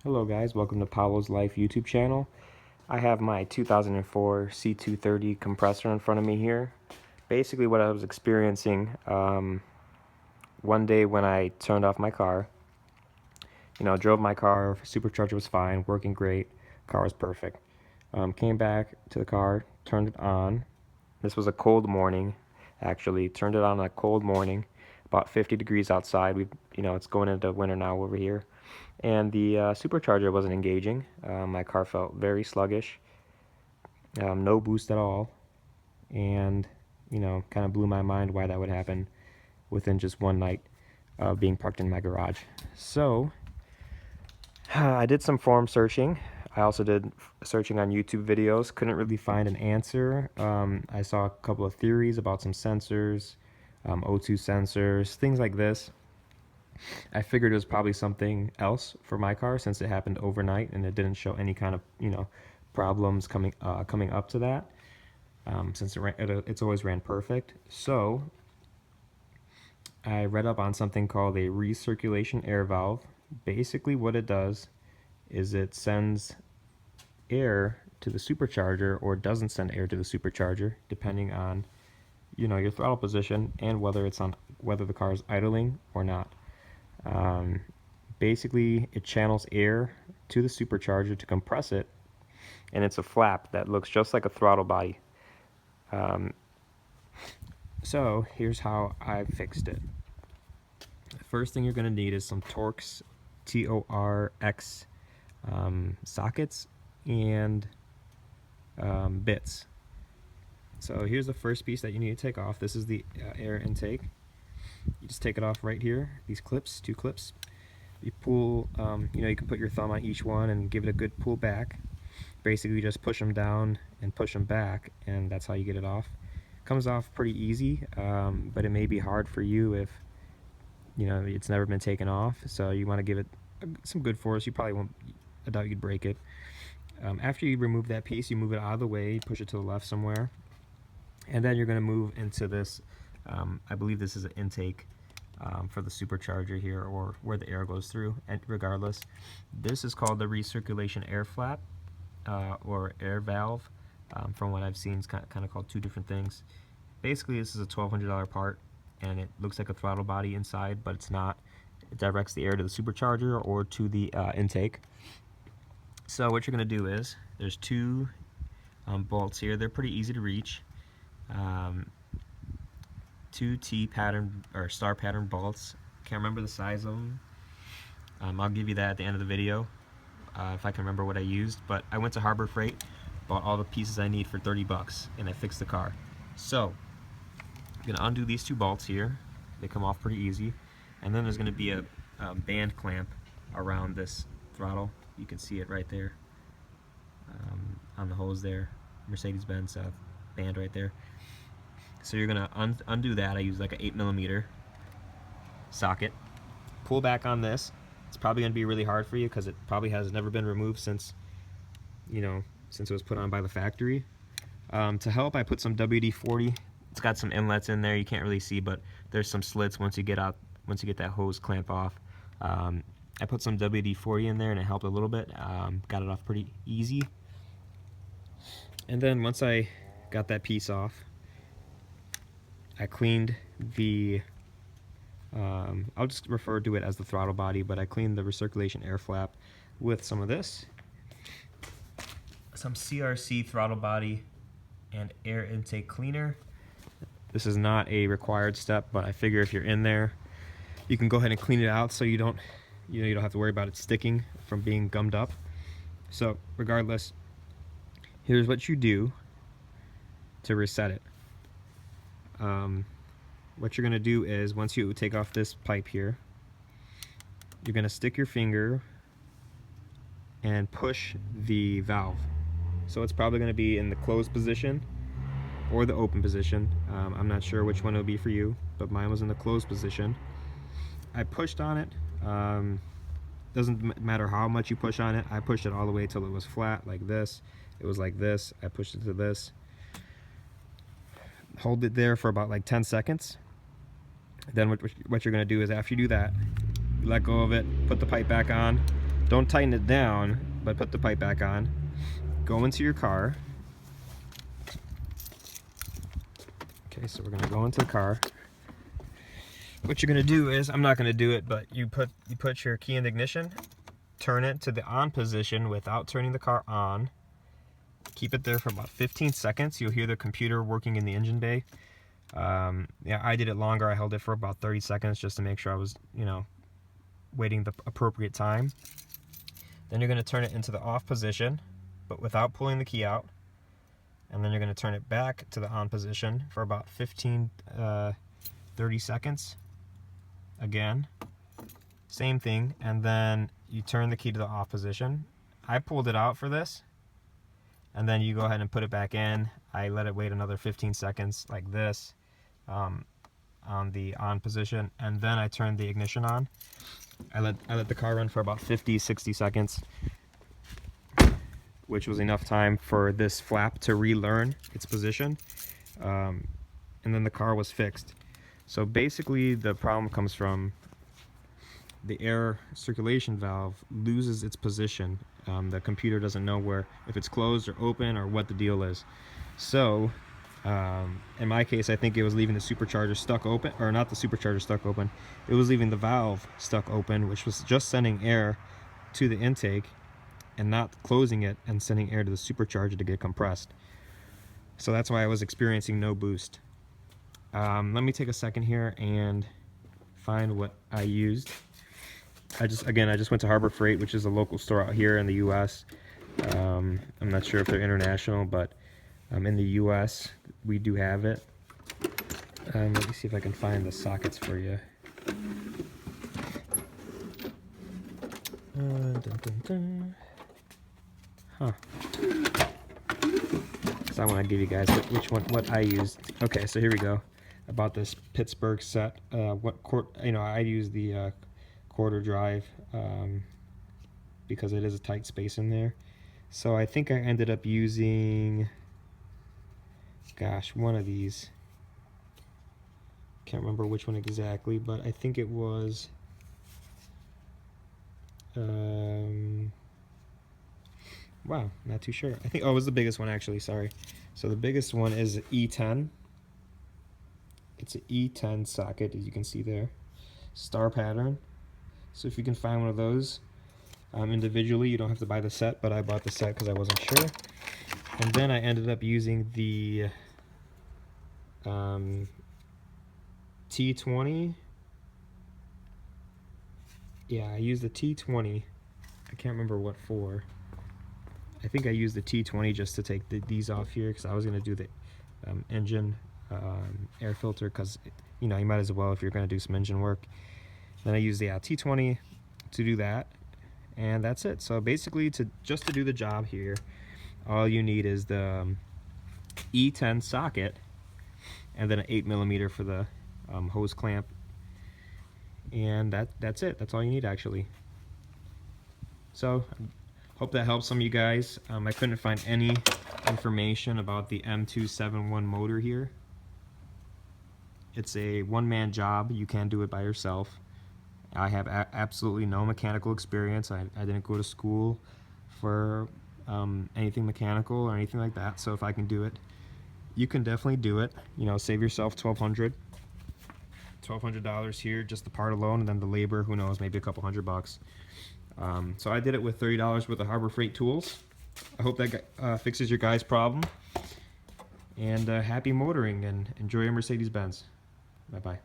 Hello guys, welcome to Paolo's Life YouTube channel. I have my 2004 C230 compressor in front of me here. Basically what I was experiencing one day when I turned off my car, drove my car, supercharger was fine, working great, car was perfect. Came back to the car, turned it on. This was a cold morning, actually. Turned it on a cold morning, about 50 degrees outside. It's going into winter now over here. And the supercharger wasn't engaging. My car felt very sluggish, no boost at all, and kind of blew my mind why that would happen within just one night of being parked in my garage. So I did some forum searching. I also did searching on YouTube videos. Couldn't really find an answer. I saw a couple of theories about some sensors, O2 sensors, things like this. I figured it was probably something else for my car since it happened overnight and it didn't show any kind of problems coming up to that. Since it's always ran perfect. So I read up on something called a recirculation air valve. Basically what it does is it sends air to the supercharger or doesn't send air to the supercharger depending on your throttle position and whether the car is idling or not. Basically it channels air to the supercharger to compress it, and it's a flap that looks just like a throttle body. So here's how I fixed it. The first thing you're going to need is some Torx, T-O-R-X sockets and bits. So here's the first piece that you need to take off. This is the air intake. You just take it off right here, these clips, 2 clips. You pull, you can put your thumb on each one and give it a good pull back. Basically just push them down and push them back, and that's how you get it off. Comes off pretty easy, but it may be hard for you if it's never been taken off, so you want to give it some good force. You probably won't, I doubt you'd break it. After you remove that piece, you move it out of the way, push it to the left somewhere, and then you're going to move into this. I believe this is an intake for the supercharger here, or where the air goes through. And regardless, this is called the recirculation air flap or air valve. From what I've seen, it's kind of called 2 different things. Basically, this is a $1,200 part, and it looks like a throttle body inside, but it's not. It directs the air to the supercharger or to the intake. So what you're going to do is, there's 2 bolts here. They're pretty easy to reach. 2 T pattern or star pattern bolts. Can't remember the size of them. I'll give you that at the end of the video if I can remember what I used. But I went to Harbor Freight, bought all the pieces I need for 30 bucks, and I fixed the car. So I'm gonna undo these 2 bolts here. They come off pretty easy, and then there's gonna be a band clamp around this throttle. You can see it right there on the hose there. Mercedes-Benz band right there. So you're gonna undo that. I use like an 8mm socket. Pull back on this. It's probably gonna be really hard for you because it probably has never been removed since it was put on by the factory. To help, I put some WD-40. It's got some inlets in there you can't really see, but there's some slits once you get that hose clamp off. I put some WD-40 in there and it helped a little bit. Got it off pretty easy. And then once I got that piece off, I cleaned the, I'll just refer to it as the throttle body, but I cleaned the recirculation air flap with some of this. Some CRC throttle body and air intake cleaner. This is not a required step, but I figure if you're in there, you can go ahead and clean it out so you don't have to worry about it sticking from being gummed up. So regardless, here's what you do to reset it. What you're going to do is, once you take off this pipe here, you're going to stick your finger and push the valve. So it's probably going to be in the closed position or the open position. I'm not sure which one it will be for you, but mine was in the closed position. I pushed on it. Doesn't matter how much you push on it. I pushed it all the way till it was flat like this. It was like this. I pushed it to this. Hold it there for about like 10 seconds. Then what you're going to do is, after you do that, let go of it, put the pipe back on, Don't tighten it down, but put the pipe back on. Go into your car. Okay, so we're gonna go into the car. What you're gonna do is, I'm not gonna do it, but you put your key in the ignition, turn it to the on position without turning the car on. Keep it there for about 15 seconds. You'll hear the computer working in the engine bay. Yeah, I did it longer. I held it for about 30 seconds just to make sure I was, you know, waiting the appropriate time. Then you're going to turn it into the off position, but without pulling the key out. And then you're going to turn it back to the on position for about 30 seconds. Again, same thing. And then you turn the key to the off position. I pulled it out for this. And then you go ahead and put it back in. I let it wait another 15 seconds like this on the on position. And then I turned the ignition on. I let the car run for about 50-60 seconds, which was enough time for this flap to relearn its position, and then the car was fixed. So basically the problem comes from the air circulation valve loses its position. The computer doesn't know if it's closed or open or what the deal is. So in my case, I think it was leaving the supercharger stuck open, or not the supercharger stuck open, it was leaving the valve stuck open, which was just sending air to the intake and not closing it and sending air to the supercharger to get compressed. So that's why I was experiencing no boost. Let me take a second here and find what I used. I just went to Harbor Freight, which is a local store out here in the US. I'm not sure if they're international, but in the US we do have it. Let me see if I can find the sockets for you. Huh. So I want to give you guys what I used. Okay, so here we go. I bought this Pittsburgh set. I use the quarter drive because it is a tight space in there. So I think I ended up using, gosh, one of these. Can't remember which one exactly, but I think it was wow, not too sure. I think, oh, it was the biggest one actually, sorry. So the biggest one is E10. It's an E10 socket, as you can see there. Star pattern. So if you can find one of those individually, you don't have to buy the set, but I bought the set because I wasn't sure. And then I ended up using the T20. Yeah, I used the T20. I can't remember what for. I think I used the T20 just to take these off here because I was going to do the engine air filter because, you know, you might as well if you're going to do some engine work. Then I used the T20 to do that, and that's it. So basically, just to do the job here, all you need is the E10 socket and then an 8mm for the hose clamp, and that's it. That's all you need actually. So hope that helps some of you guys. I couldn't find any information about the M271 motor here. It's a one-man job. You can do it by yourself. I have absolutely no mechanical experience. I didn't go to school for anything mechanical or anything like that. So if I can do it, you can definitely do it. You know, save yourself $1,200 here, just the part alone, and then the labor, who knows, maybe a couple $100. So I did it with $30 worth of Harbor Freight tools. I hope that fixes your guys' problem. And happy motoring, and enjoy your Mercedes-Benz. Bye-bye.